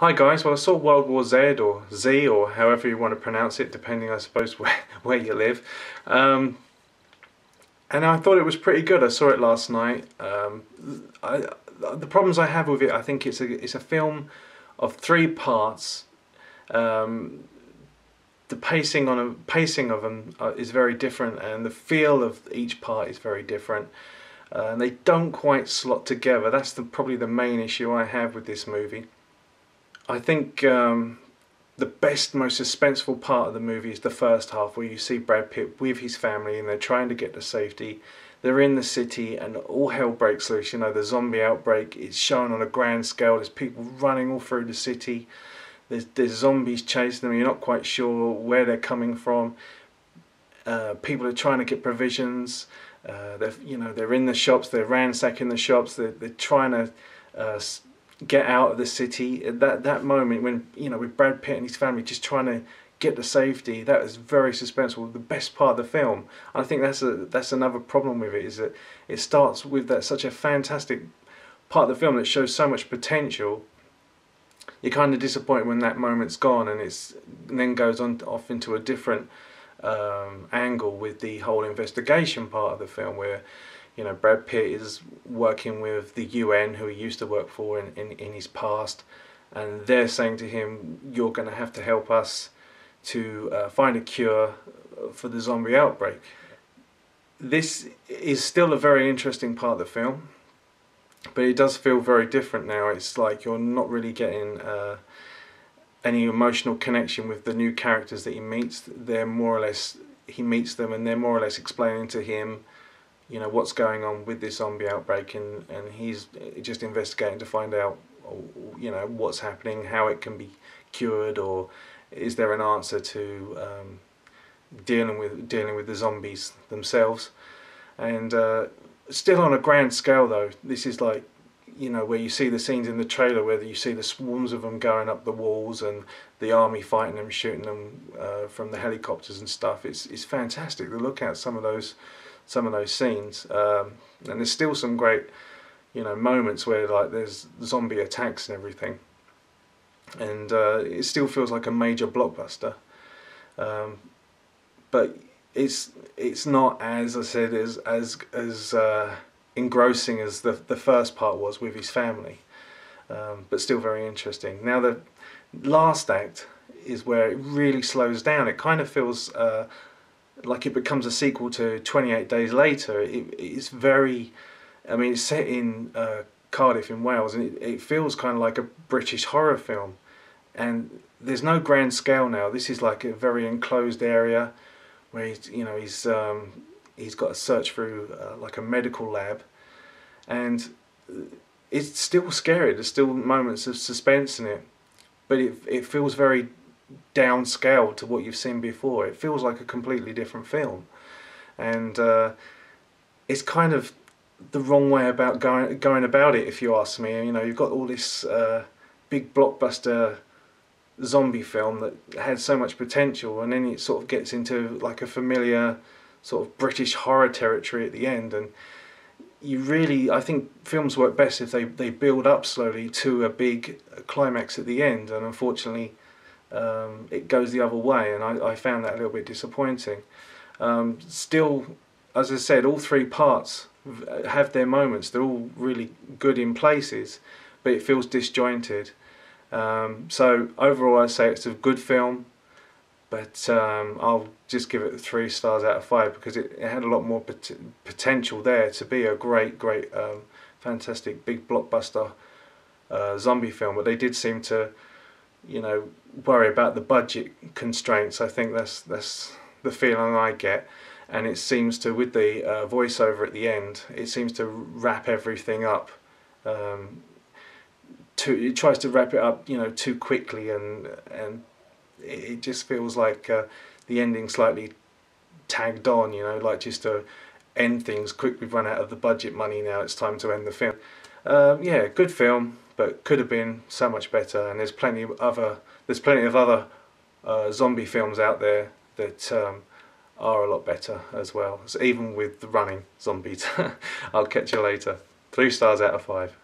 Hi guys, well I saw World War Z or Z or however you want to pronounce it, depending I suppose where you live. And I thought it was pretty good. I saw it last night. The problems I have with it, I think it's a film of three parts. Um, the pacing of them is very different, and the feel of each part is very different. And they don't quite slot together. That's probably the main issue I have with this movie. I think the best, most suspenseful part of the movie is the first half, where you see Brad Pitt with his family and they're trying to get to safety. They're in the city and all hell breaks loose. You know, the zombie outbreak is shown on a grand scale. There's people running all through the city. There's zombies chasing them. You're not quite sure where they're coming from. People are trying to get provisions. They're in the shops. They're ransacking the shops. They're trying to get out of the city. At that moment when, with Brad Pitt and his family just trying to get to safety, that is very suspenseful. The best part of the film. I think that's another problem with it, is that it starts with such a fantastic part of the film that shows so much potential. You're kind of disappointed when that moment's gone, and then goes on off into a different angle with the whole investigation part of the film, where Brad Pitt is working with the UN, who he used to work for in his past, and they're saying to him, you're going to have to help us to find a cure for the zombie outbreak. This is still a very interesting part of the film, but it does feel very different now. It's like you're not really getting any emotional connection with the new characters that he meets. He meets them and they're more or less explaining to him what's going on with this zombie outbreak, and he's just investigating to find out what's happening, how it can be cured, or is there an answer to dealing with the zombies themselves. And still on a grand scale though, this is like where you see the scenes in the trailer where you see the swarms of them going up the walls and the army fighting them, shooting them from the helicopters and stuff. It's fantastic to look at some of those scenes, and there's still some great moments where like there's zombie attacks and everything, and it still feels like a major blockbuster, but it's not, as I said, as engrossing as the first part was with his family, but still very interesting. Now the last act is where it really slows down. It kind of feels like it becomes a sequel to 28 Days Later. It's very, it's set in Cardiff in Wales, and it feels kind of like a British horror film. And there's no grand scale now. This is like a very enclosed area where he's got to search through like a medical lab, and it's still scary. There's still moments of suspense in it, but it feels very downscaled to what you've seen before. It feels like a completely different film, and it's kind of the wrong way about going about it, if you ask me. You've got all this big blockbuster zombie film that had so much potential, and then it sort of gets into like a familiar sort of British horror territory at the end. And I think films work best if they build up slowly to a big climax at the end, and unfortunately it goes the other way, and I found that a little bit disappointing. Still, as I said, all three parts have their moments. They're all really good in places, but it feels disjointed. So overall, I say it's a good film, but I'll just give it 3 stars out of 5 because it had a lot more potential there to be a great, fantastic big blockbuster zombie film. But they did seem to, worry about the budget constraints. I think that's the feeling I get, and it seems to, with the voiceover at the end, it seems to wrap everything up. It tries to wrap it up, too quickly, and it just feels like the ending slightly tagged on, like just to end things quick. We've run out of the budget money now. It's time to end the film. Yeah, good film, but could have been so much better. And there's plenty of other zombie films out there that are a lot better as well. So even with the running zombies. I'll catch you later. 3 stars out of 5.